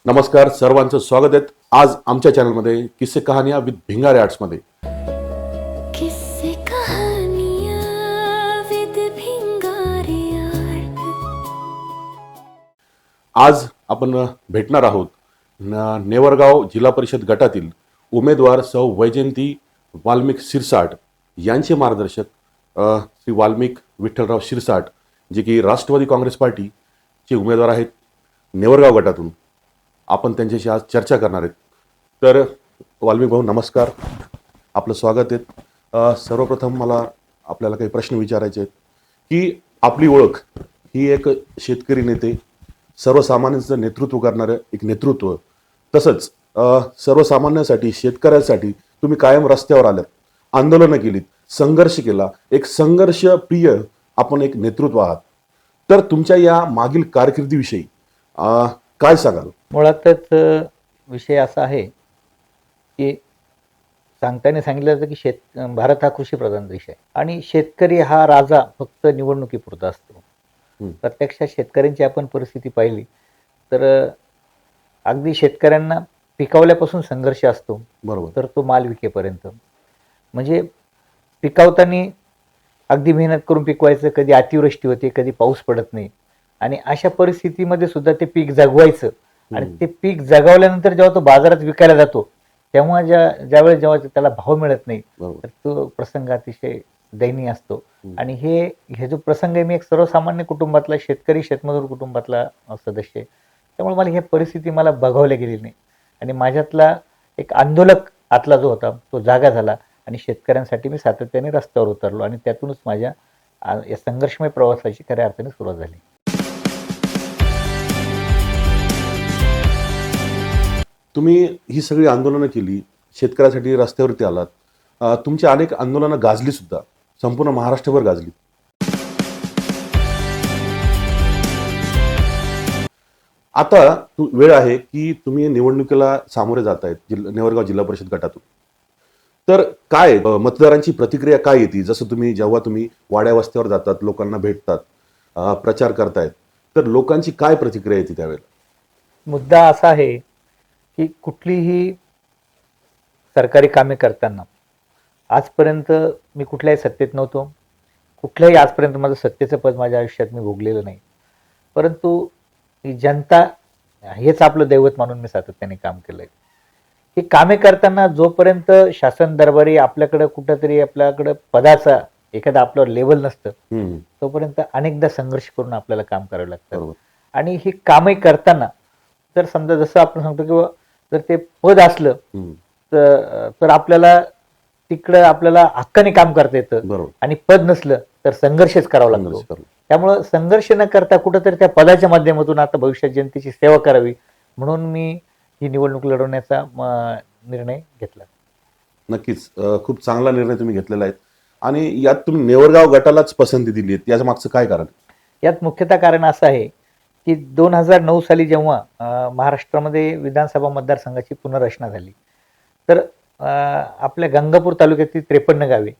नमस्कार, सर्वांचं स्वागत आहे आज आमच्या चॅनलमध्ये किस्से कहानियां विथ भिंगारे आर्ट्समध्ये. किस्से कहानियां विद भिंगारे आर्ट. आज आपण भेटणार आहोत नेवरगाव जिल्हा परिषद गटातील उमेदवार सौ वैजयंती वाल्मिक शिरसाट यांचे मार्गदर्शक श्री वाल्मिक विठ्ठलराव शिरसाट, जे की राष्ट्रवादी काँग्रेस पार्टीचे उमेदवार आहेत नेवरगाव गटातून. आपण त्यांच्याशी आज चर्चा करणार आहेत. तर वाल्मिक भाऊ नमस्कार, आपलं स्वागत आहे. सर्वप्रथम मला आपल्याला काही प्रश्न विचारायचे आहेत की आपली ओळख ही एक शेतकरी नेते, सर्वसामान्यांचं नेतृत्व करणारं एक नेतृत्व, तसंच सर्वसामान्यांसाठी शेतकऱ्यांसाठी तुम्ही कायम रस्त्यावर आल्यात, आंदोलनं केलीत, संघर्ष केला, एक संघर्षप्रिय आपण एक नेतृत्व आहात. तर तुमच्या या मागील कारकिर्दीविषयी काय सांगाल? मुळातच विषय असा आहे की सांगताना सांगितलं जातं की भारत हा कृषीप्रधान देश आहे आणि शेतकरी हा राजा फक्त निवडणुकीपुरता असतो. प्रत्यक्षात शेतकऱ्यांची आपण परिस्थिती पाहिली तर अगदी शेतकऱ्यांना पिकवल्यापासून संघर्ष असतो, बरोबर, तर तो माल विकेपर्यंत. म्हणजे पिकवताना अगदी मेहनत करून पिकवायचं, कधी अतिवृष्टी होते, कधी पाऊस पडत नाही, आणि अशा परिस्थितीमध्ये सुद्धा ते पीक जगवायचं. आणि ते पीक जगवल्यानंतर जेव्हा तो बाजारात विकायला जातो तेव्हा ज्यावेळेस जेव्हा त्याला भाव मिळत नाही, बरोबर. तर तो प्रसंग अतिशय दयनीय असतो. आणि हे जो प्रसंग आहे, मी एक सर्वसामान्य कुटुंबातला शेतकरी शेतमजूर कुटुंबातला सदस्य आहे, त्यामुळे मला ही परिस्थिती मला बघावल्या गेली नाही. आणि माझ्यातला एक आंदोलक आतला जो होता तो जागा झाला आणि शेतकऱ्यांसाठी मी सातत्याने रस्त्यावर उतरलो आणि त्यातूनच माझ्या या संघर्षमय प्रवासाची खऱ्या अर्थाने सुरुवात झाली. तुम्ही ही सगळी आंदोलनं केली, शेतकऱ्यासाठी रस्त्यावरती आलात, तुमची अनेक आंदोलनं गाजली सुद्धा, संपूर्ण महाराष्ट्रभर गाजली. आता वेळ आहे की तुम्ही निवडणुकीला सामोरे जात आहेत नेवरगाव जिल्हा परिषद गटातून. तर काय मतदारांची प्रतिक्रिया काय येते? जसं जेव्हा तुम्ही वाड्या वस्त्यावर जातात, लोकांना भेटतात, प्रचार करतायत, तर लोकांची काय प्रतिक्रिया येते त्यावेळेला? मुद्दा असा आहे की कुठलीही सरकारी कामे करताना आजपर्यंत मी कुठल्याही सत्तेत नव्हतो, कुठल्याही आजपर्यंत माझं सत्तेचं पद माझ्या आयुष्यात मी भोगलेलं नाही. परंतु ही जनता हेच आपलं दैवत मानून मी सातत्याने काम केलंय. ही कामे करताना जोपर्यंत शासन दरबारी आपल्याकडं कुठंतरी आपल्याकडं पदाचा एखादा आपल्यावर लेवल नसतं, तोपर्यंत अनेकदा संघर्ष करून आपल्याला काम करावं लागतं. आणि ही कामे करताना जर समजा जसं आपण सांगतो किंवा जर ते पद असलं तर आपल्याला तिकडं आपल्याला हक्काने काम करता येतं, आणि पद नसलं तर संघर्षच करावा लागतो. त्यामुळं संघर्ष न करता कुठंतरी त्या पदाच्या माध्यमातून आता भविष्यात जनतेची सेवा करावी म्हणून मी ही निवडणूक लढवण्याचा निर्णय घेतला. नक्कीच खूप चांगला निर्णय तुम्ही घेतलेला आहे. आणि यात तुम्ही नेवरगाव गटालाच पसंती दिली आहे, याच्या मागचं काय कारण? यात मुख्यतः कारण असं आहे की 2009 साली जेव्हा महाराष्ट्रामध्ये विधानसभा मतदारसंघाची पुनर्रचना झाली, तर आपल्या गंगापूर तालुक्यातील 53 गावे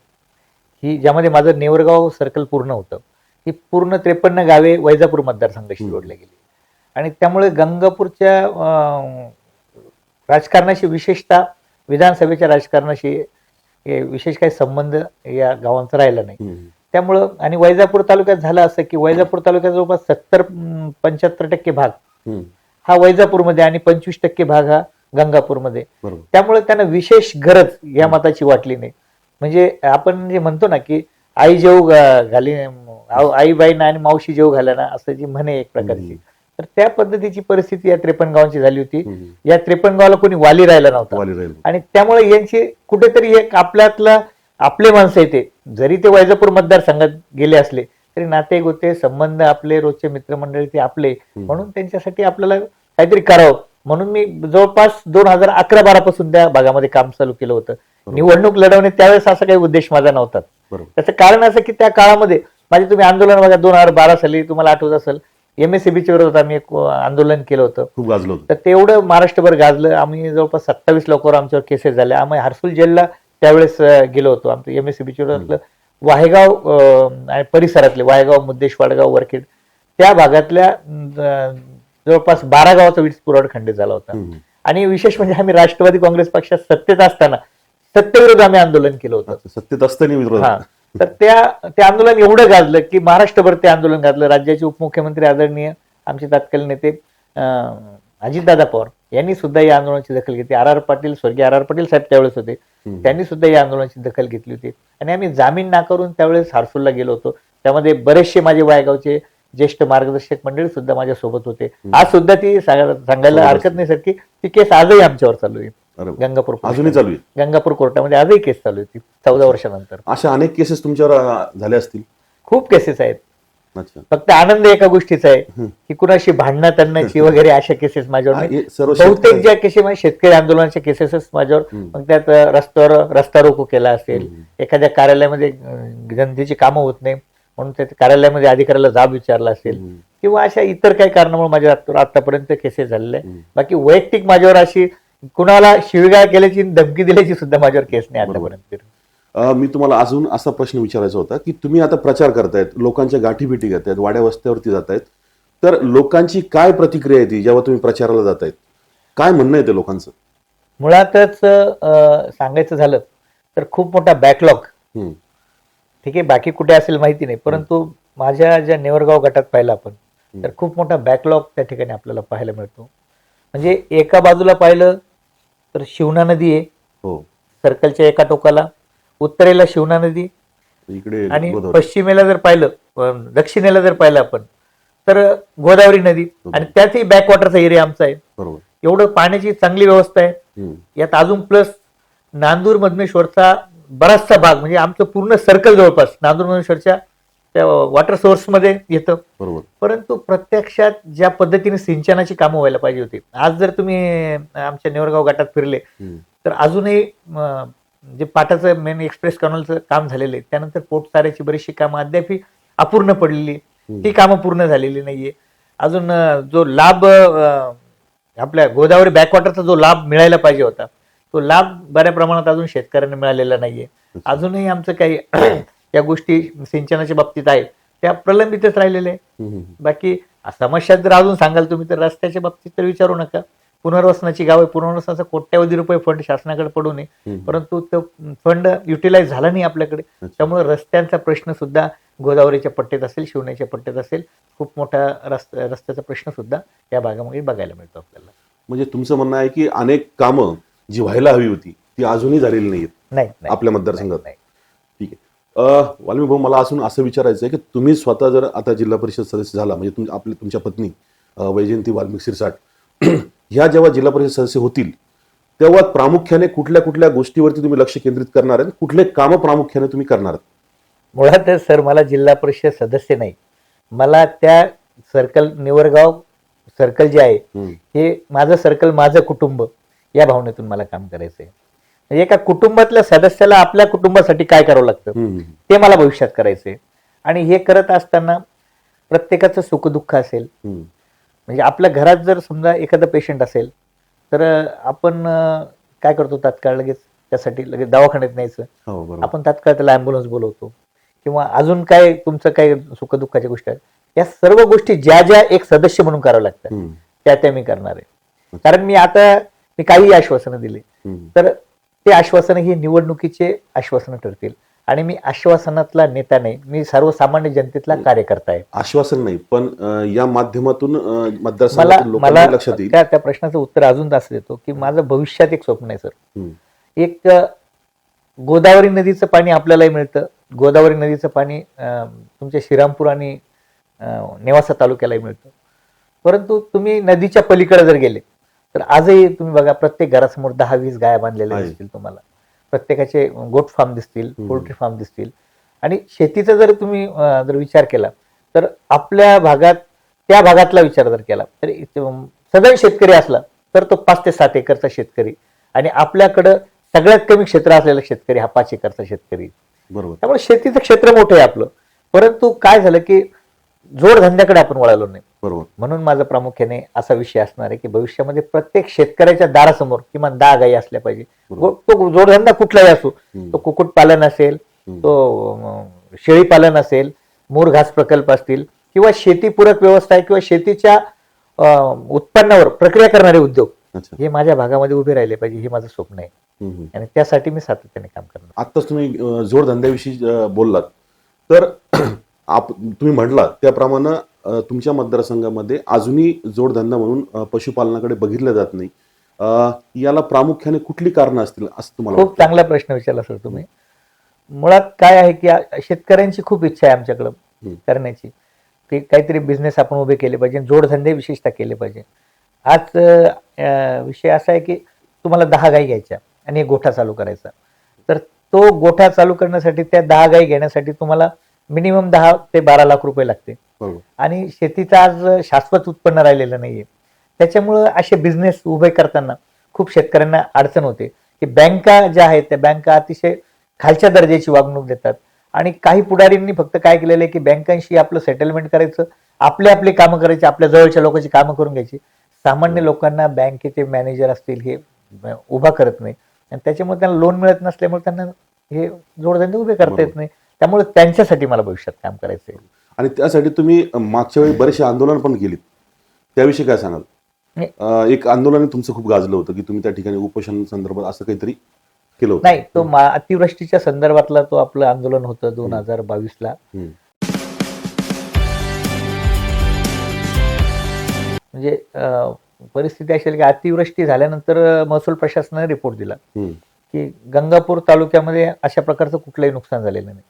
ही, ज्यामध्ये माझं नेवरगाव सर्कल पूर्ण होतं, ही पूर्ण 53 गावे वैजापूर मतदारसंघाशी जोडल्या गेली. आणि त्यामुळे गंगापूरच्या राजकारणाशी, विशेषतः विधानसभेच्या राजकारणाशी विशेष काही संबंध या गावांचा राहिला नाही. त्यामुळं, आणि वैजापूर तालुक्यात झालं असं की वैजापूर तालुक्यात जवळपास 70-75% भाग हा वैजापूरमध्ये आणि 25% भाग हा गंगापूरमध्ये. त्यामुळे त्यांना विशेष गरज या मताची वाटली नाही. म्हणजे आपण जे म्हणतो ना की आई जेव घाली, आई बाईना आणि मावशी जेव घाला ना, असं जी म्हणे एक प्रकारची, तर त्या पद्धतीची परिस्थिती या 53 गावांची झाली होती. या 53 गावाला कोणी वाली राहिला नव्हता. आणि त्यामुळे यांची कुठेतरी एक आपल्यातला आपले माणसं येते, जरी ते वैजापूर मतदारसंघात गेले असले तरी नाते गोते संबंध आपले, रोजचे मित्रमंडळी ते आपले, म्हणून त्यांच्यासाठी आपल्याला काहीतरी करावं म्हणून मी जवळपास 2011-12 पासून त्या भागामध्ये काम चालू केलं होतं. निवडणूक लढवणे त्यावेळेस असा काही उद्देश माझा नव्हता. त्याचं कारण असं की त्या काळामध्ये माझे तुम्ही आंदोलन बघा, 2012 साली तुम्हाला आठवत असेल MSCBच्या विरोधात आम्ही एक आंदोलन केलं होतं, खूप गाजलं होतं. तर ते एवढं महाराष्ट्रभर गाजलं. आम्ही जवळपास 27 लोकांवर आमच्यावर केसेस झाल्या. आम्ही हर्सुल जेलला त्यावेळेस गेलो होतो. आमचं MSCBच्या विरोधातलं वाहेगाव आणि परिसरातले वाहेगाव, मुद्देश, वाडगाव, वरखेड त्या भागातल्या जवळपास 12 गावाचा वीज पुरवठा खंडित झाला होता. आणि विशेष म्हणजे आम्ही राष्ट्रवादी काँग्रेस पक्षात सत्तेत असताना सत्तेविरुद्ध आम्ही आंदोलन केलं होतं. सत्तेत असताना विरोध. हा, तर ते आंदोलन एवढं गाजलं की महाराष्ट्रभर ते आंदोलन गाजलं. राज्याचे उपमुख्यमंत्री आदरणीय आमचे तत्कालीन नेते अजितदादा पवार यांनी सुद्धा या आंदोलनाची दखल घेतली. स्वर्गीय आर आर पाटील साहेब त्यावेळेस होते, त्यांनी सुद्धा या आंदोलनाची दखल घेतली होती. आणि आम्ही जामीन नाकारून त्यावेळेस हारसूलला गेलो होतो. त्यामध्ये बरेचसे माझे वायगावचे ज्येष्ठ मार्गदर्शक मंडळी सुद्धा माझ्या सोबत होते. आज सुद्धा ती सांगायला हरकत नाही सर की ती केस आजही आमच्यावर चालू आहे. गंगापूर अजूनही चालू आहे. गंगापूर कोर्टामध्ये आजही केस चालू आहे, 14 वर्षानंतर. अशा अनेक केसेस तुमच्यावर झाल्या असतील. खूप केसेस आहेत. अच्छा. फक्त आनंद एका गोष्टीचा आहे की कुणाशी भांडणं तणण्याची वगैरे अशा केसेस माझ्यावर नाही. सर्व बहुतेक ज्या केसेस शेतकरी आंदोलनाच्या केसेसच माझ्यावर, मग त्यात रस्त्यावर रस्ता रोको केला असेल, एखाद्या कार्यालयामध्ये जनतेची कामं होत नाही म्हणून त्या कार्यालयामध्ये अधिकाऱ्याला जाब विचारला असेल, किंवा अशा इतर काही कारणामुळे माझ्या आतापर्यंत केसेस झालेल्या आहे. बाकी वैयक्तिक माझ्यावर अशी कुणाला शिवीगाळ केल्याची धमकी दिल्याची सुद्धा माझ्यावर केस नाही आतापर्यंत. मी तुम्हाला अजून असा प्रश्न विचारायचा होता की तुम्ही आता प्रचार करतायत, लोकांच्या गाठीभेटी घेतायत, वाड्या वस्त्यावरती जातायत, तर लोकांची काय प्रतिक्रिया येते जेव्हा तुम्ही प्रचाराला जातायत? काय म्हणणं येते लोकांचं? मुळातच सांगायचं झालं तर खूप मोठा बॅकलॉग, ठीक आहे, बाकी कुठे असेल माहिती नाही, परंतु माझ्या ज्या नेवरगाव गटात पाहिलं आपण तर खूप मोठा बॅकलॉग त्या ठिकाणी आपल्याला पाहायला मिळतो. म्हणजे एका बाजूला पाहिलं तर शिवना नदी आहे, सर्कलच्या एका टोकाला, उत्तरेला शिवना नदी, इकडे आणि पश्चिमेला जर पाहिलं, दक्षिणेला जर पाहिलं आपण तर गोदावरी नदी, आणि त्यातही बॅकवॉटरचा एरिया आमचा आहे. एवढं पाण्याची चांगली व्यवस्था आहे. यात अजून प्लस नांदूर मधमेश्वरचा बराचसा भाग, म्हणजे आमचं पूर्ण सर्कल जवळपास नांदूर मधमेश्वरच्या त्या वॉटर सोर्स मध्ये येतं. परंतु प्रत्यक्षात ज्या पद्धतीने सिंचनाची कामं व्हायला पाहिजे होती, आज जर तुम्ही आमच्या नेवरगाव गटात फिरले तर अजूनही जे पाटाचं मेन एक्सप्रेस कॅनलचं काम झालेलं आहे, त्यानंतर पोटसाऱ्याची बरीचशी कामं अद्याप अपूर्ण पडलेली, ती कामं पूर्ण झालेली नाहीये. अजून जो लाभ आपल्या गोदावरी बॅकवॉटरचा जो लाभ मिळायला पाहिजे होता तो लाभ बऱ्या प्रमाणात अजून शेतकऱ्यांना मिळालेला नाहीये. अजूनही आमचं काही या गोष्टी सिंचनाच्या बाबतीत आहेत त्या प्रलंबितच राहिलेल्या आहे. बाकी समस्या जर अजून सांगाल तुम्ही तर रस्त्याच्या बाबतीत तर विचारू नका. पुनर्वसनाची गाव आहे, पुनर्वसनाचा कोट्यावधी रुपये फंड शासनाकडे पडू नये, परंतु तो फंड युटिलाइज झाला नाही आपल्याकडे. त्यामुळे रस्त्यांचा प्रश्न सुद्धा गोदावरीच्या पट्ट्यात असेल, शिवण्याच्या पट्ट्यात असेल, खूप मोठा रस्त्याचा प्रश्न सुद्धा या भागामध्ये बघायला मिळतो आपल्याला. म्हणजे तुमचं म्हणणं आहे की अनेक कामं जी व्हायला हवी होती ती अजूनही झालेली नाहीत आपल्या मतदारसंघात. ठीक आहे. वाल्मी भाऊ, मला अजून असं विचारायचं आहे की तुम्ही स्वतः जर आता जिल्हा परिषद सदस्य झाला, म्हणजे तुमच्या पत्नी वैजयंती वाल्मिक सिरसाट ह्या जेव्हा जिल्हा परिषद सदस्य होतील तेव्हा प्रामुख्याने कुठल्या कुठल्या गोष्टीवरती तुम्ही लक्ष केंद्रित करणार आहेत, कुठले कामं प्रामुख्याने तुम्ही करणार आहात? मुळातच सर मला जिल्हा परिषद सदस्य नाही, मला त्या सर्कल नेवरगाव सर्कल जे आहे हे माझं सर्कल, माझं कुटुंब या भावनेतून मला काम करायचंय. म्हणजे एका कुटुंबातल्या सदस्याला आपल्या कुटुंबासाठी काय करावं लागतं ते मला भविष्यात करायचंय. आणि हे करत असताना प्रत्येकाचं सुखदुःख असेल, म्हणजे आपल्या घरात जर समजा एखादा पेशंट असेल तर आपण काय करतो, तात्काळ लगेच त्यासाठी लगेच दवाखान्यात न्यायचं, आपण तात्काळ त्याला ॲम्ब्युलन्स बोलवतो, किंवा अजून काय तुमचं काय सुखदुःखाच्या गोष्टी आहेत, या सर्व गोष्टी ज्या ज्या एक सदस्य म्हणून करावं लागतात त्या मी करणार आहे. कारण मी काही आश्वासनं दिली तर ते आश्वासनं ही निवडणुकीचे आश्वासनं ठरतील, आणि मी आश्वासनातला नेता नाही, मी सर्वसामान्य जनतेतला कार्यकर्ता आहे. आश्वासन नाही, पण या माध्यमातून मला लक्षात येईल त्या प्रश्नाचं उत्तर अजून असं देतो की माझं भविष्यात एक स्वप्न आहे सर. एक गोदावरी नदीचं पाणी आपल्यालाही मिळतं, गोदावरी नदीचं पाणी तुमच्या श्रीरामपूर आणि नेवासा तालुक्यालाही मिळतं, परंतु तुम्ही नदीच्या पलीकडे जर गेले तर आजही तुम्ही बघा प्रत्येक घरासमोर 10-20 गाया बांधलेल्या दिसतील तुम्हाला, प्रत्येकाचे गोट फार्म दिसतील, पोल्ट्री फार्म दिसतील. आणि शेतीचा जर तुम्ही जर विचार केला तर आपल्या भागात, त्या भागातला विचार जर केला तर सगळा शेतकरी असला तर तो 5 ते 7 एकरचा शेतकरी, आणि आपल्याकडं सगळ्यात कमी क्षेत्र असलेला शेतकरी हा 5 एकरचा शेतकरी. बरोबर. त्यामुळे शेतीचं क्षेत्र मोठं आहे आपलं, परंतु काय झालं की जोडधंद्याकडे आपण वळालो नाही. बरोबर. म्हणून माझा प्रामुख्याने असा विषय असणार आहे की भविष्यामध्ये प्रत्येक शेतकऱ्याच्या दारासमोर किमान 10 गायी असल्या पाहिजे. तो जोडधंदा कुठलाही असो, तो कुक्कुटपालन असेल, तो शेळीपालन असेल, मोर घास प्रकल्प असतील, किंवा शेतीपूरक व्यवस्था आहे, किंवा शेतीच्या उत्पन्नावर प्रक्रिया करणारे उद्योग अच्छा. हे माझ्या भागामध्ये उभे राहिले पाहिजे, हे माझं स्वप्न आहे. आणि त्यासाठी मी सातत्याने काम करणार. आत्ताच तुम्ही जोडधंद्याविषयी बोललात तर तुम्ही म्हटलात त्याप्रमाणे तुमच्या मतदारसंघामध्ये अजूनही जोडधंदा म्हणून पशुपालनाकडे बघितलं जात नाही. याला प्रामुख्याने कुठली कारणं असतील असं तुम्हाला खूप चांगला प्रश्न विचारला सर तुम्ही. मुळात काय आहे की शेतकऱ्यांची खूप इच्छा आहे आमच्याकडं करण्याची, की काहीतरी बिझनेस आपण उभे केले पाहिजे, जोडधंदे विशेषतः केले पाहिजे. आज विषय असा आहे की तुम्हाला 10 गायी घ्यायच्या आणि एक गोठा चालू करायचा. तर तो गोठा चालू करण्यासाठी, त्या 10 गायी घेण्यासाठी तुम्हाला मिनिमम 10 ते 12 लाख रुपये लागते. आणि शेतीचं आज शाश्वत उत्पन्न राहिलेलं नाहीये. त्याच्यामुळं असे बिझनेस उभे करताना खूप शेतकऱ्यांना अडचण होते की बँका ज्या आहेत त्या बँका अतिशय खालच्या दर्जाची वागणूक देतात. आणि काही पुढारींनी फक्त काय केलेलं आहे की बँकांशी आपलं सेटलमेंट करायचं, आपले कामं करायचे, आपल्या जवळच्या लोकांची कामं करून घ्यायची. सामान्य लोकांना बँकेचे मॅनेजर असतील हे उभा करत नाही, आणि त्याच्यामुळे त्यांना लोन मिळत नसल्यामुळे त्यांना हे जोडधंदे उभे करता येत नाही. त्यामुळे त्यांच्यासाठी मला भविष्यात काम करायचंय. आणि त्यासाठी तुम्ही मागच्या वेळी बरेचसे आंदोलन पण केलीत, त्याविषयी काय सांगाल? एक आंदोलन तुमचं खूप गाजलं होतं की तुम्ही त्या ठिकाणी उपोषण संदर्भात असं काहीतरी केलं होतं. नाही, तो अतिवृष्टीच्या संदर्भातला तो आपलं आंदोलन होतं 2022ला. म्हणजे परिस्थिती अशी की अतिवृष्टी झाल्यानंतर महसूल प्रशासनाने रिपोर्ट दिला की गंगापूर तालुक्यामध्ये अशा प्रकारचं कुठलंही नुकसान झालेलं नाही.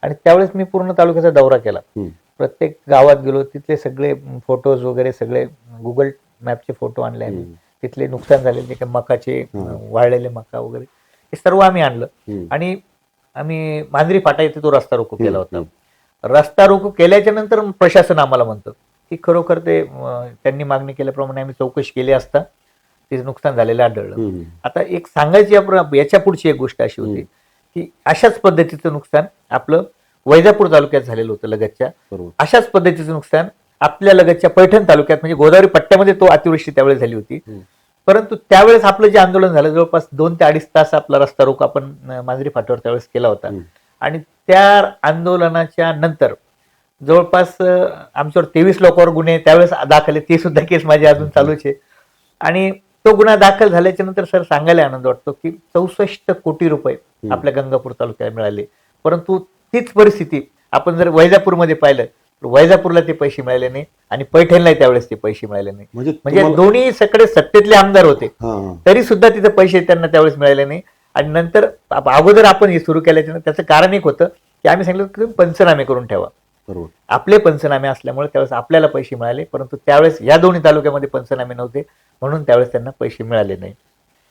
आणि त्यावेळेस मी पूर्ण तालुक्याचा दौरा केला, प्रत्येक गावात गेलो, तिथले सगळे फोटोज वगैरे सगळे गुगल मॅपचे फोटो आणले आम्ही. तिथले नुकसान झालेले काही मकाचे, वाळलेले मका वगैरे हे सर्व आम्ही आणलं. आणि आम्ही मांजरी फाटा इथे तो रस्ता रोको केला होता. रस्ता रोको केल्याच्या नंतर प्रशासन आम्हाला म्हणतं की खरोखर ते त्यांनी मागणी केल्याप्रमाणे आम्ही चौकशी केली असता तिचं नुकसान झालेलं आढळलं. आता एक सांगायची याच्या पुढची एक गोष्ट अशी होती की अशाच पद्धतीचं नुकसान आपलं वैजापूर तालुक्यात झालेलं होतं लगतच्या. अशाच पद्धतीचं नुकसान आपल्या लगतच्या पैठण तालुक्यात, म्हणजे गोदावरी पट्ट्यामध्ये तो अतिवृष्टी त्यावेळेस झाली होती. परंतु त्यावेळेस आपलं जे आंदोलन झालं जवळपास 2 ते 2.5 तास आपला रस्ता रोको आपण मांजरी फाट्यावर त्यावेळेस केला होता. आणि त्या आंदोलनाच्या नंतर जवळपास आमच्यावर 23 लोकांवर गुन्हे त्यावेळेस दाखल आहे, ते सुद्धा केस माझी अजून चालूच आहे. आणि तो गुन्हा दाखल झाल्याच्या नंतर सर सांगायला आनंद वाटतो की 64 कोटी रुपये आपल्या गंगापूर तालुक्याला मिळाले. परंतु तीच परिस्थिती आपण जर वैजापूरमध्ये पाहिलं तर वैजापूरला ते पैसे मिळाले नाही आणि पैठणला त्यावेळेस ते पैसे मिळाले नाही. म्हणजे दोन्ही सगळे सत्तेतले आमदार होते तरी सुद्धा तिथे पैसे त्यांना त्यावेळेस मिळाले नाही. आणि नंतर अगोदर आपण हे सुरू केल्याच्या त्याचं कारण एक होतं की आम्ही सांगितलं की पंचनामे करून ठेवा. आपले पंचनामे असल्यामुळे त्यावेळेस आपल्याला पैसे मिळाले, परंतु त्यावेळेस या दोन्ही तालुक्यामध्ये पंचनामे नव्हते म्हणून त्यावेळेस त्यांना पैसे मिळाले नाही.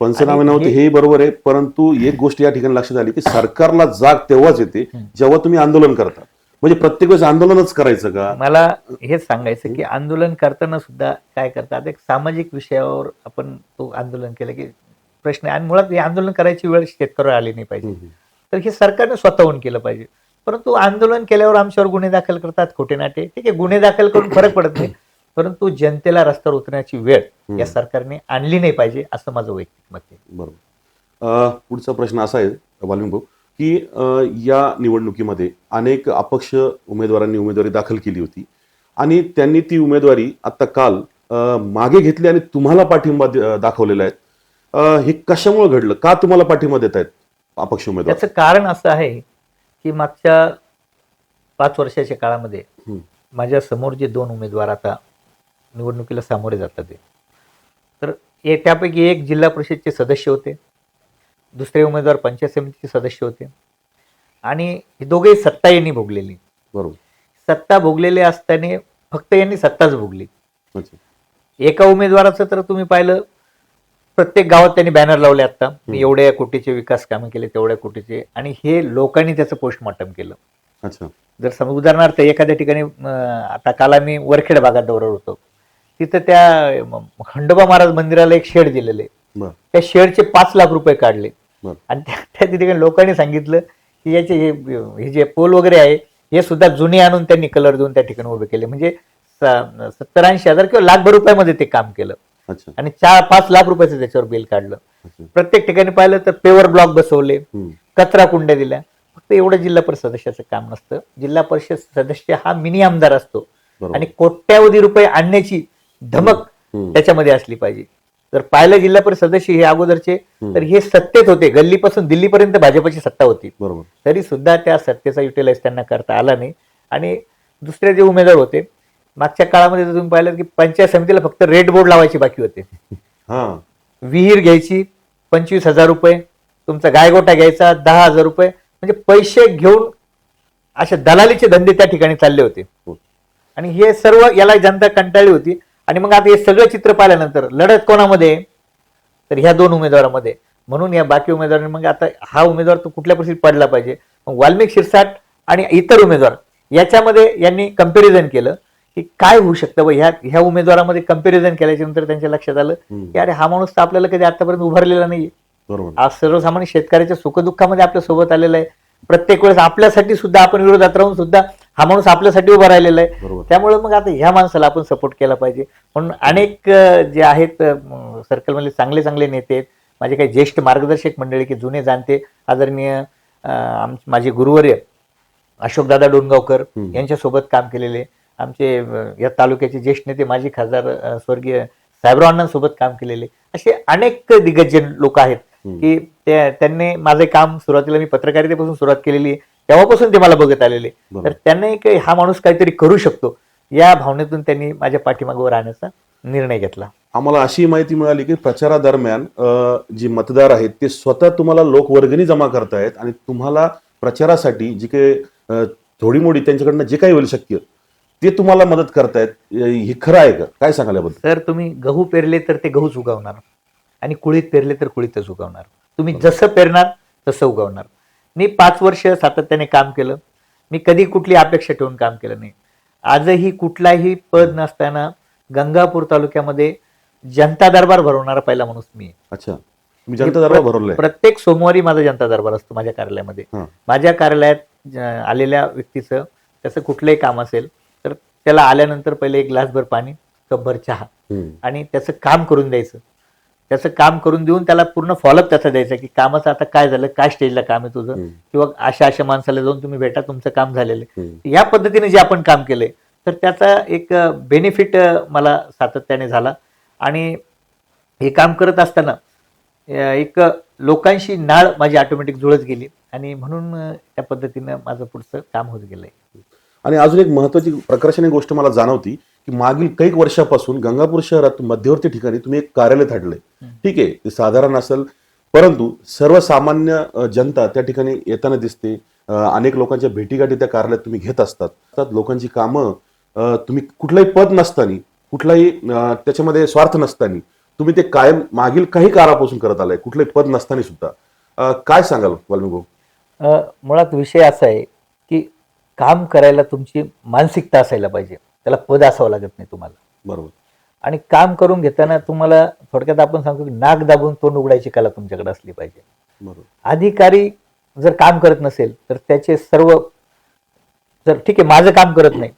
पंचनामे नव्हते हे बरोबर आहे, परंतु एक गोष्ट या ठिकाणी लक्षात आली की सरकारला जाग तेव्हाच येते जेव्हा तुम्ही आंदोलन करता. म्हणजे प्रत्येक वेळेस आंदोलनच करायचं का? मला हेच सांगायचं की आंदोलन करताना सुद्धा काय करतात, एक सामाजिक विषयावर आपण तो आंदोलन केलं की प्रश्न, आणि मुळात हे आंदोलन करायची वेळ शेतकऱ्यावर आली नाही पाहिजे. तर हे सरकारने स्वतःहून केलं पाहिजे. परंतु आंदोलन केल्यावर आमच्यावर गुन्हे दाखल करतात, खोटे नाटे, ठीक आहे, गुन्हे दाखल करून फरक पडत नाही, परंतु जनतेला रस्त्यावर उतरण्याची वेळ या सरकारने आणली नाही पाहिजे असं माझं वैयक्तिक मत आहे. बरोबर. पुढचा प्रश्न असा आहे वाल्मिक भाऊ की या निवडणुकीमध्ये अनेक अपक्ष उमेदवारांनी उमेदवारी दाखल केली होती आणि त्यांनी ती उमेदवारी आता काल मागे घेतली आणि तुम्हाला पाठिंबा दाखवलेला आहे. हे कशामुळे घडलं? का तुम्हाला पाठिंबा देत आहेत अपक्ष उमेदवार? त्याचं कारण असं आहे की मागच्या 5 वर्षाच्या काळामध्ये माझ्या समोर जे 2 उमेदवार आता निवडणुकीला सामोरे जातात तर त्यापैकी एक जिल्हा परिषदचे सदस्य होते, दुसरे उमेदवार पंचायत समितीचे सदस्य होते, आणि हे दोघेही सत्ता यांनी भोगलेली. बरोबर. सत्ता भोगलेले असताना फक्त यांनी सत्ताच भोगली. एका उमेदवाराचं तर तुम्ही पाहिलं प्रत्येक गावात त्यांनी बॅनर लावले, आता मी एवढ्या कोटीचे विकास कामे केले, तेवढ्या कोटीचे, आणि हे लोकांनी त्याचं पोस्टमॉर्टम केलं. अच्छा. जर समजा उदाहरणार्थ एखाद्या ठिकाणी आता काल आम्ही वरखेड भागात दौऱ्यावर होतो, तिथं त्या खंडोबा महाराज मंदिराला एक शेड दिलेले, त्या शेडचे 5 लाख रुपये काढले. आणि त्या ठिकाणी लोकांनी सांगितलं की याचे हे जे पोल वगैरे आहे हे सुद्धा जुने आणून त्यांनी कलर देऊन त्या ठिकाणी उभे केले. म्हणजे 70-80 हजार किंवा लाखभर रुपयामध्ये ते काम केलं. आणि 4-5 लाख रुपयाचं त्याच्यावर बिल काढलं. प्रत्येक ठिकाणी पाहिलं तर पेवर ब्लॉक बसवले, कचरा कुंड्या दिल्या. फक्त एवढं जिल्हा परिषद सदस्याचं काम नसतं. जिल्हा परिषद सदस्य हा मिनी आमदार असतो आणि कोट्यावधी रुपये आणण्याची धमक त्याच्यामध्ये असली पाहिजे. जर पाहिलं जिल्हा परिषद सदस्य हे अगोदरचे तर हे सत्तेत होते, गल्लीपासून दिल्लीपर्यंत भाजपची सत्ता होती, बरोबर. तरी सुद्धा त्या सत्तेचा युटिलाइज त्यांना करता आला नाही. आणि दुसरे जे उमेदवार होते मागच्या काळामध्ये जर तुम्ही पाहिलं की पंचायत समितीला फक्त रेड बोर्ड लावायचे बाकी होते. हा, विहीर घ्यायची 25,000 रुपये, तुमचा गायगोटा घ्यायचा 10,000 रुपये, म्हणजे पैसे घेऊन अशा दलालीचे धंदे त्या ठिकाणी चालले होते. आणि हे सर्व याला जनता कंटाळली होती. आणि मग आता हे सगळं चित्र पाहिल्यानंतर लढत कोणामध्ये, तर ह्या दोन उमेदवारांमध्ये. म्हणून या बाकी उमेदवारांनी मग आता हा उमेदवार तो कुठल्या परिस्थितीत पडला पाहिजे. मग वाल्मिक शिरसाट आणि इतर उमेदवार याच्यामध्ये यांनी कंपॅरिझन केलं की काय होऊ शकतं. व ह्या उमेदवारामध्ये कंपॅरिझन केल्याच्या नंतर त्यांच्या लक्षात आलं की अरे हा माणूस तर आपल्याला कधी आतापर्यंत उभारलेला नाहीये. बरोबर. आज सर्वसामान्य शेतकऱ्याच्या सुखदुःखामध्ये आपल्या सोबत आलेला आहे. प्रत्येक वेळेस आपल्यासाठी सुद्धा आपण विरोधात राहून सुद्धा हा माणूस आपल्यासाठी उभा राहिलेला आहे. बरोबर. त्यामुळे मग आता ह्या माणसाला आपण सपोर्ट केला पाहिजे. म्हणून अनेक जे आहेत सर्कलमधले चांगले चांगले नेते आहेत, माझे काही ज्येष्ठ मार्गदर्शक मंडळी की जुने जाणते आदरणीय माझे गुरुवर्य अशोकदादा डोणगावकर यांच्यासोबत काम केलेले, आमचे या तालुक्याचे ज्येष्ठ नेते माजी खासदार स्वर्गीय साहेबराव अण्णांसोबत काम केलेले, असे अनेक दिग्गज लोक आहेत की त्यांनी माझे काम सुरुवातीला मी पत्रकारितेपासून सुरुवात केलेली आहे, तेव्हापासून ते मला बघत आलेले. तर त्यांना एक हा माणूस काहीतरी करू शकतो या भावनेतून त्यांनी माझ्या पाठीमागवर राहण्याचा निर्णय घेतला. आम्हाला अशी माहिती मिळाली की प्रचारादरम्यान जी मतदार आहेत ते स्वतः तुम्हाला लोकवर्गणी जमा करतायत आणि तुम्हाला प्रचारासाठी जी काही थोडी-मोडी त्यांच्याकडनं जे काही होईल शक्य ते तुम्हाला मदत करतायत. हे खरं आहे का? काय सांगाल याबद्दल? तर तुम्ही गहू पेरले तर ते गहूच उगवणार आणि कुळीत पेरले तर कुळीतच उगवणार. तुम्ही जसं पेरणार तसं उगवणार. मी 5 वर्ष सातत्याने काम केलं. मी कधी कुठली अपेक्षा ठेवून काम केलं नाही. आजही कुठलाही पद नसताना गंगापूर तालुक्यामध्ये जनता दरबार भरवणारा पहिला माणूस मी आहे. अच्छा, मी जनता दरबार भरवलाय. प्रत्येक सोमवारी माझा जनता दरबार असतो माझ्या कार्यालयामध्ये. माझ्या कार्यालयात आलेल्या व्यक्तीचं त्याचं कुठलंही काम असेल तर त्याला आल्यानंतर पहिले एक ग्लासभर पाणी, कपभर चहा आणि त्याचं काम करून द्यायचं. त्याचं काम करून देऊन त्याला पूर्ण फॉलोअप त्याचा द्यायचा की कामाचं आता काय झालं, काय स्टेजला काम आहे तुझं, किंवा अशा माणसाला जाऊन तुम्ही भेटा, तुमचं काम झालेलं आहे. या पद्धतीने जे आपण काम केलंय तर त्याचा एक बेनिफिट मला सातत्याने झाला. आणि हे काम करत असताना एक लोकांशी नाळ माझी ऑटोमॅटिक जुळत गेली आणि म्हणून त्या पद्धतीनं माझं पुढचं काम होत गेलंय. आणि अजून एक महत्वाची प्रकर्षणी गोष्ट मला जाणवती की मागील काही वर्षापासून गंगापूर शहरात मध्यवर्ती ठिकाणी तुम्ही एक कार्यालय धाडलंय. ठीक आहे, ते साधारण असेल, परंतु सर्वसामान्य जनता त्या ठिकाणी येताना दिसते. अनेक लोकांच्या भेटीगाठी त्या कार्यालयात तुम्ही घेत असतात. लोकांची कामं तुम्ही कुठलंही पद नसताना, कुठलाही त्याच्यामध्ये स्वार्थ नसताना तुम्ही ते कायम मागील काही काळापासून करत आलाय, कुठलंही पद नसताना सुद्धा. काय सांगाल वाल्मिक भाऊ? मुळात विषय असा आहे की काम करायला तुमची मानसिकता असायला पाहिजे, त्याला पद असावं लागत नाही तुम्हाला. बरोबर. आणि काम करून घेताना तुम्हाला थोडक्यात आपण सांगतो की नाक दाबून तोंड उघडायची कला तुमच्याकडे असली पाहिजे. बरोबर. अधिकारी जर काम करत नसेल तर त्याचे सर्व, जर ठीक आहे माझं काम करत नाही,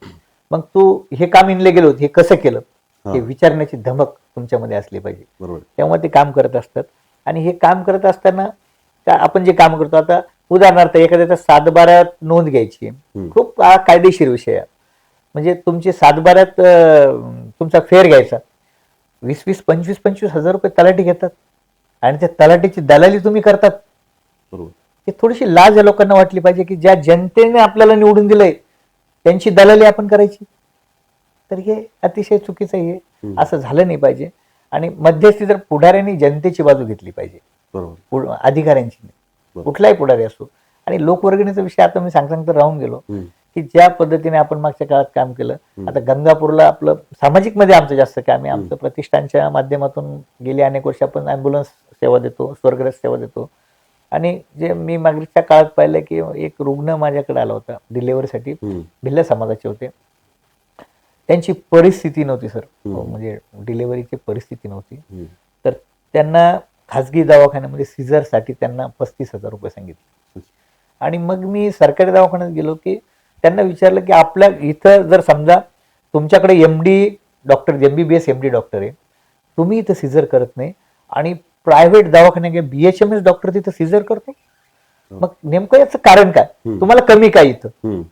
मग तू हे काम इनले गेलो हे कसं केलं हे विचारण्याची धमक तुमच्यामध्ये असली पाहिजे. बरोबर. तेव्हा ते काम करत असतात. आणि हे काम करत असताना आपण जे काम करतो, आता उदाहरणार्थ एखाद्याचा 7/12 नोंद घ्यायची, खूप कायदेशीर विषय आहे. म्हणजे तुमचे 7/12 तुमचा फेर घ्यायचा, 20-20, 25-25 हजार रुपये तलाठी घेतात आणि त्या तलाठीची दलाली तुम्ही करतात. बरोबर. ही थोडीशी लाज या लोकांना वाटली पाहिजे की ज्या जनतेने आपल्याला निवडून दिलंय त्यांची दलाली आपण करायची. तर हे अतिशय चुकीचं आहे, असं झालं नाही पाहिजे. आणि मध्यस्थी जर पुढाऱ्यांनी जनतेची बाजू घेतली पाहिजे, बरोबर, अधिकाऱ्यांची नाही, कुठलाही पुढारी असो. आणि लोकवर्गणीचा विषय आता मी सांगता राहून गेलो की ज्या पद्धतीने आपण मागच्या काळात काम केलं, आता गंगापूरला आपलं सामाजिक मध्ये आमचं जास्त काम आहे. आमचं प्रतिष्ठानच्या माध्यमातून गेली अनेक वर्ष आपण ॲम्ब्युलन्स सेवा देतो, स्वर्गरस सेवा देतो. आणि जे मी मागच्या काळात पाहिलं की एक रुग्ण माझ्याकडे आला होता डिलिव्हरीसाठी, भिल्ल समाजाचे होते. त्यांची परिस्थिती नव्हती सर, म्हणजे डिलिव्हरीची परिस्थिती नव्हती. तर त्यांना खाजगी दवाखान्यामध्ये सीझरसाठी त्यांना 35,000 रुपये सांगितले. आणि मग मी सरकारी दवाखान्यात गेलो की त्यांना विचारलं की आपल्या इथं जर समजा तुमच्याकडे MD doctor, MBBS MD doctor आहे, तुम्ही इथं सीझर करत नाही आणि प्रायव्हेट दवाखान्यात BHMS डॉक्टर तिथं सीझर करतो, मग नेमकं याचं कारण काय, तुम्हाला कमी काय इथं?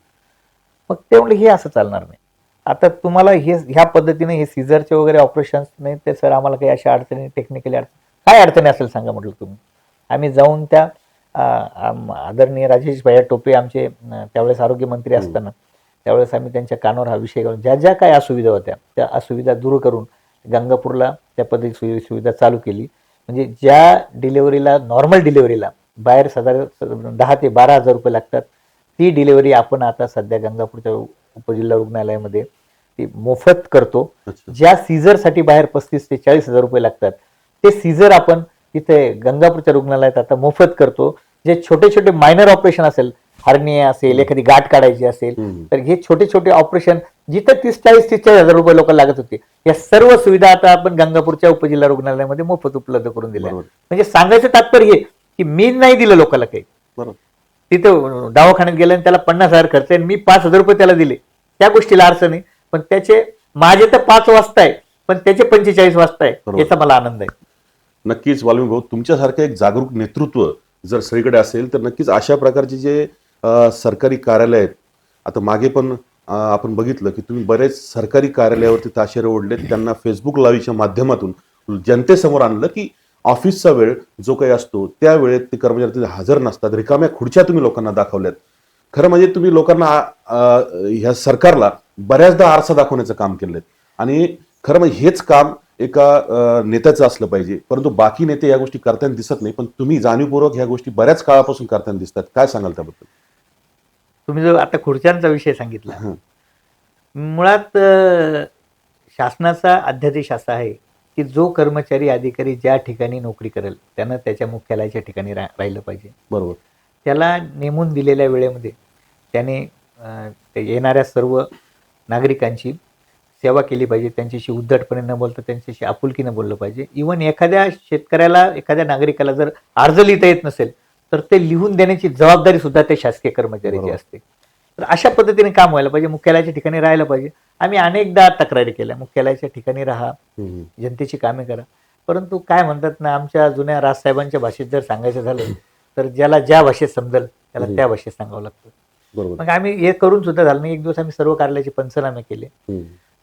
मग ते म्हणले हे असं चालणार नाही. आता तुम्हाला ह्या पद्धतीने हे सीझरचे वगैरे ऑपरेशन्स नाही ते सर आम्हाला काही अशा अडचणी टेक्निकली काय अडचणी असेल सांगा म्हटलं तुम्ही. आम्ही जाऊन त्या आदरणीय राजेश भैया टोपे आमचे त्यावेळेस आरोग्यमंत्री असताना त्यावेळेस आम्ही त्यांच्या कानावर हा विषय घालून ज्या ज्या काही असुविधा होत्या त्या असुविधा दूर करून गंगापूरला त्या पद्धती सुविधा चालू केली. म्हणजे ज्या डिलिव्हरीला नॉर्मल डिलिव्हरीला बाहेर साधारण 10 ते 12 हजार रुपये लागतात ती डिलिव्हरी आपण आता सध्या गंगापूरच्या उपजिल्हा रुग्णालयामध्ये ती मोफत करतो. ज्या सीझरसाठी बाहेर 35 ते 40 हजार रुपये लागतात ते सीझर आपण तिथे गंगापूरच्या रुग्णालयात आता मोफत करतो. जे छोटे छोटे मायनर ऑपरेशन असेल, हर्निया असेल, एखादी गाठ काढायची असेल, तर हे छोटे छोटे ऑपरेशन जिथं 30-40 हजार रुपये लोक लागत होते या सर्व सुविधा आता आपण गंगापूरच्या उपजिल्हा रुग्णालयामध्ये मोफत उपलब्ध करून दिल्या. म्हणजे सांगायचं तात्पर्य हे की मी नाही दिलं लोकांना काही, तिथं दवाखान्यात गेलं आणि त्याला 50,000 खर्च आहे मी 5,000 रुपये त्याला दिले त्या गोष्टीला अर्थ नाही. पण त्याचे माझे तर 5 वाजताय पण त्याचे 45 वाजताय याचा मला आनंद आहे. नक्कीच वाल्मिक भाऊ, तुमच्यासारखं एक जागरूक नेतृत्व जर सगळीकडे असेल तर नक्कीच अशा प्रकारचे जे सरकारी कार्यालय आहेत, आता मागे पण आपण बघितलं की तुम्ही बरेच सरकारी कार्यालयावरती ताशेरे ओढलेत, त्यांना फेसबुक लाईव्हच्या माध्यमातून जनतेसमोर आणलं की ऑफिसचा वेळ जो काही असतो त्या वेळेत ते कर्मचारी तिथे हजर नसतात, रिकाम्या खुर्च्या तुम्ही लोकांना दाखवल्यात. खरं म्हणजे तुम्ही लोकांना ह्या सरकारला बऱ्याचदा आरसा दाखवण्याचं काम केलंय आणि खरं म्हणजे हेच काम एका नेत्याचं असलं पाहिजे. परंतु बाकी नेते या गोष्टी करताना दिसत नाही, पण तुम्ही जाणीवपूर्वक ह्या गोष्टी बऱ्याच काळापासून करताना दिसतात. काय सांगाल त्याबद्दल? तुम्ही जो आता खुर्च्यांचा विषय सांगितला, मुळात शासनाचा अध्यादेश असा आहे की जो कर्मचारी अधिकारी ज्या ठिकाणी नोकरी करेल त्यानं त्याच्या मुख्यालयाच्या ठिकाणी राहिलं पाहिजे. बरोबर. त्याला नेमून दिलेल्या वेळेमध्ये त्याने येणाऱ्या सर्व नागरिकांची सेवा केली पाहिजे. त्यांच्याशी उद्धटपणे न बोलता त्यांच्याशी आपुलकीनं बोललं पाहिजे. इव्हन एखाद्या शेतकऱ्याला, एखाद्या नागरिकाला जर अर्ज लिहिता येत नसेल तर ते लिहून देण्याची जबाबदारी सुद्धा त्या शासकीय कर्मचाऱ्याची असते. तर अशा पद्धतीने काम व्हायला पाहिजे, मुख्यालयाच्या ठिकाणी राहायला पाहिजे. आम्ही अनेकदा तक्रारी केल्या, मुख्यालयाच्या ठिकाणी राहा, जनतेची कामे करा. परंतु काय म्हणतात ना, आमच्या जुन्या राजसाहेबांच्या भाषेत जर सांगायचं झालं तर ज्याला ज्या भाषेत समजेल त्याला त्या भाषेत सांगावं लागतं. मग आम्ही हे करून सुद्धा झालं नाही. एक दिवस आम्ही सर्व कार्यालयाचे पंचनामे केले.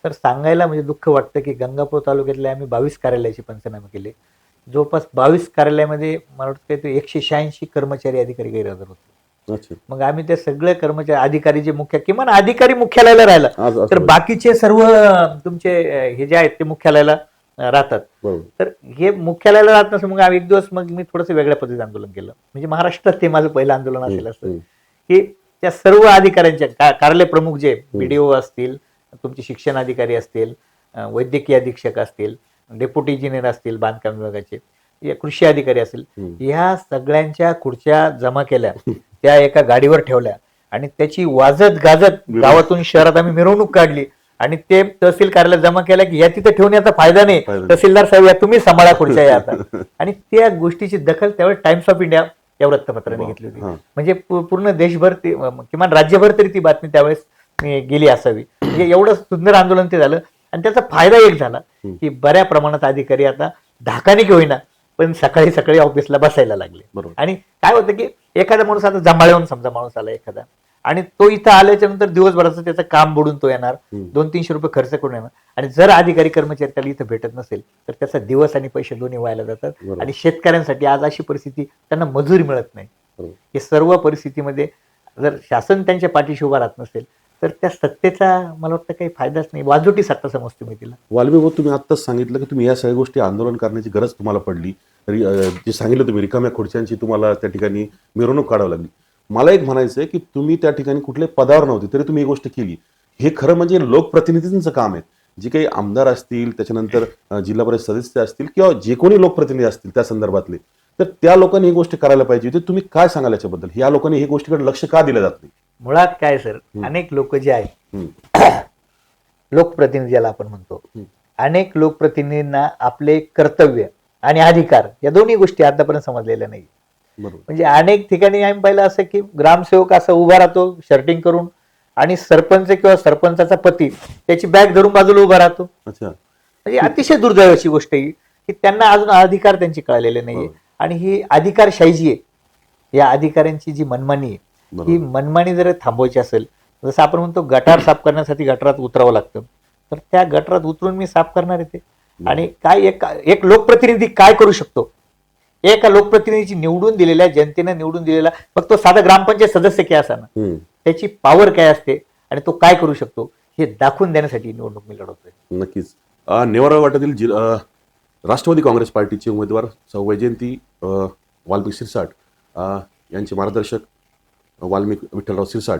तर सांगायला म्हणजे दुःख वाटतं की गंगापूर तालुक्यातले आम्ही 22 कार्यालयाचे पंचनामे केले. जवळपास 22 कार्यालयामध्ये मला वाटतं 186 कर्मचारी अधिकारी गैरहजर होते. मग आम्ही ते सगळे कर्मचारी अधिकारी जे किमान अधिकारी मुख्यालयाला राहिला तर बाकीचे सर्व तुमचे हे जे आहेत ते मुख्यालयाला राहतात. तर हे मुख्यालयाला राहत नसं मग आम्ही एक दिवस मग मी थोडंसं वेगळ्या पद्धतीने आंदोलन केलं. म्हणजे महाराष्ट्रात ते माझं पहिलं आंदोलन असेल असं की त्या सर्व अधिकाऱ्यांच्या कार्यालय प्रमुख जे BDO असतील, तुमचे शिक्षण अधिकारी असतील, वैद्यकीय अधीक्षक असतील, डेप्युटी इंजिनियर असतील बांधकाम विभागाचे, कृषी अधिकारी असतील, ह्या सगळ्यांच्या खुर्च्या जमा केल्या, त्या एका गाडीवर ठेवल्या आणि त्याची वाजत गाजत गावातून शहरात आम्ही मिरवणूक काढली आणि ते तहसील कार्यालयात जमा केल्या की या तिथे ठेवण्याचा फायदा नाही, तहसीलदार साहेब या तुम्ही सांभाळा खुर्च्या या आता. आणि त्या गोष्टीची दखल त्यावेळेस टाइम्स ऑफ इंडिया या वृत्तपत्राने घेतली होती. म्हणजे पूर्ण देशभर किमान राज्यभर तरी ती बातमी त्यावेळेस गेली असावी. म्हणजे एवढं सुंदर आंदोलन ते झालं आणि त्याचा फायदा एक झाला की बऱ्या प्रमाणात अधिकारी आता धाकाने की होईना पण सकाळी सकाळी ऑफिसला बसायला लागले. आणि काय होतं की एखादा माणूस आता जमाळ्याहून समजा माणूस आला एखादा आणि तो इथं आल्याच्या नंतर दिवसभराचं त्याचं काम बुडून तो येणार, 200-300 रुपये खर्च करून येणार आणि जर अधिकारी कर्मचारी त्याला इथं भेटत नसेल तर त्याचा दिवस आणि पैसे दोन्ही व्हायला जातात. आणि शेतकऱ्यांसाठी आज अशी परिस्थिती, त्यांना मजुरी मिळत नाही. हे सर्व परिस्थितीमध्ये जर शासन त्यांच्या पाठीशी उभा राहत नसेल तर त्या सत्तेचा मला वाटतं काही फायदाच नाही. वाजोटी सत्ता समजतो मी तिला. वाल्मिक भाऊ, तुम्ही आत्ताच सांगितलं की तुम्ही या सगळ्या गोष्टी आंदोलन करण्याची गरज तुम्हाला पडली. जे सांगितलं तुम्ही रिकाम्या खुर्च्यांची तुम्हाला त्या ठिकाणी मिरवणूक काढावी लागली. मला एक म्हणायचं आहे की तुम्ही त्या ठिकाणी कुठले पदावर नव्हते तरी तुम्ही ही गोष्ट केली. हे खरं म्हणजे लोकप्रतिनिधींचं काम आहे. जे काही आमदार असतील, त्याच्यानंतर जिल्हा परिषद सदस्य असतील किंवा जे कोणी लोकप्रतिनिधी असतील त्या संदर्भातले, तर त्या लोकांनी ही गोष्ट करायला पाहिजे होती. तुम्ही काय सांगाल याच्याबद्दल? या लोकांनी ही गोष्टीकडे लक्ष का दिलं जात नाही? मुळात काय सर, अनेक लोक जे आहेत लोकप्रतिनिधी ज्याला आपण म्हणतो, अनेक लोकप्रतिनिधींना आपले कर्तव्य आणि अधिकार या दोन्ही गोष्टी आतापर्यंत समजलेल्या नाही. म्हणजे अनेक ठिकाणी आम्ही पाहिलं असं की ग्रामसेवक असं उभा राहतो शर्टिंग करून आणि सरपंच किंवा सरपंचाचा पती त्याची बॅग धरून बाजूला उभा राहतो. म्हणजे अतिशय दुर्दैवाची गोष्ट ही की त्यांना अजून अधिकार त्यांची कळलेले नाहीये. आणि ही अधिकारशाही जी आहे, या अधिकाऱ्यांची जी मनमानी आहे, ही मनमानी जर थांबवायची असेल जसं आपण म्हणतो गटार साफ करण्यासाठी गटारात उतरावं लागतं, तर त्या गटारात उतरून मी साफ करणार आहे ते. आणि काय एक लोकप्रतिनिधी काय करू शकतो, एका लोकप्रतिनिधीची निवडून दिलेल्या जनतेने निवडून दिलेला मग तो साधा ग्रामपंचायत सदस्य काय असा ना, त्याची पॉवर काय असते आणि तो काय करू शकतो हे दाखवून देण्यासाठी ही निवडणूक मी लढवतोय. नक्कीच. नेवारा गटातील राष्ट्रवादी काँग्रेस पार्टीचे उमेदवार सौ वैजयंती वाल्मिक सिरसाट यांचे मार्गदर्शक वाल्मिक विठ्ठलराव सिरसाट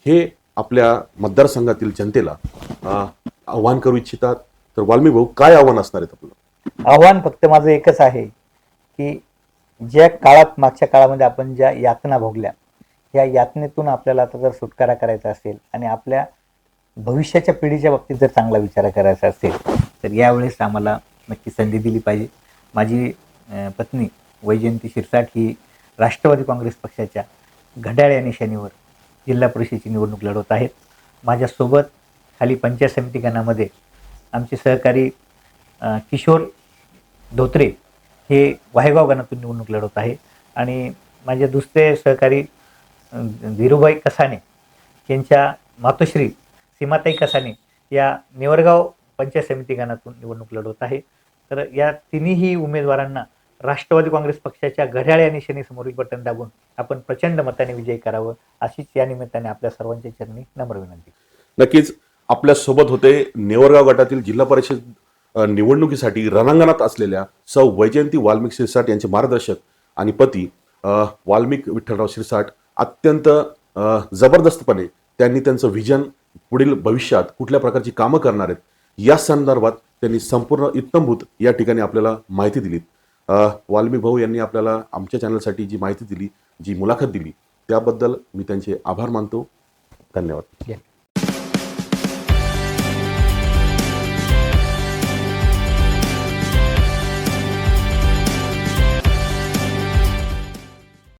हे आपल्या मतदारसंघातील जनतेला आव्हान करू इच्छितात. तर वाल्मिक भाऊ, काय आव्हान असणार आहेत आपलं? आव्हान फक्त माझं एकच आहे की ज्या काळात मागच्या काळामध्ये आपण ज्या यातना भोगल्या, या यातनेतून आपल्याला आता जर सुटकारा करायचा असेल आणि आपल्या भविष्याच्या पिढीच्या बाबतीत जर चांगला विचार करायचा असेल तर यावेळेस आम्हाला नक्की संधी दिली पाहिजे. माझी पत्नी वैजयंती शिरसाट ही राष्ट्रवादी काँग्रेस पक्षाच्या घड्याळ या निशाणीवर जिल्हा परिषदेची निवडणूक लढवत आहेत. माझ्यासोबत खाली पंचायत समिती गणामध्ये आमचे सहकारी किशोर धोत्रे हे वाहेगाव गणातून निवडणूक लढवत आहे आणि माझे दुसरे सहकारी धीरूभाई कसाने यांच्या मातोश्री सीमाताई कसाने या नेवरगाव पंचायत समिती गणातून निवडणूक लढवत आहे. तर या तिन्ही उमेदवारांना राष्ट्रवादी काँग्रेस पक्षाच्या घड्याळ या निशाणीसमोरील बटन दाबून आपण प्रचंड मताने विजयी करावं अशीच या निमित्ताने आपल्या सर्वांच्या चरणी नम्र विनंती. नक्कीच आपल्या सोबत होते नेवरगाव गटातील जिल्हा परिषद निवडणुकीसाठी रणांगणात असलेल्या सौ वैजयंती वाल्मिक सिरसाट यांचे मार्गदर्शक आणि पती वाल्मिक विठ्ठलराव सिरसाट. अत्यंत जबरदस्तपणे त्यांनी त्यांचं व्हिजन, पुढील भविष्यात कुठल्या प्रकारची कामं करणार आहेत या संदर्भात त्यांनी संपूर्ण इत्तंभूत या ठिकाणी आपल्याला माहिती दिलीत. वाल्मिक भाऊ यांनी आपल्याला आमच्या चॅनलसाठी जी माहिती दिली, जी मुलाखत दिली त्याबद्दल मी त्यांचे आभार मानतो. धन्यवाद.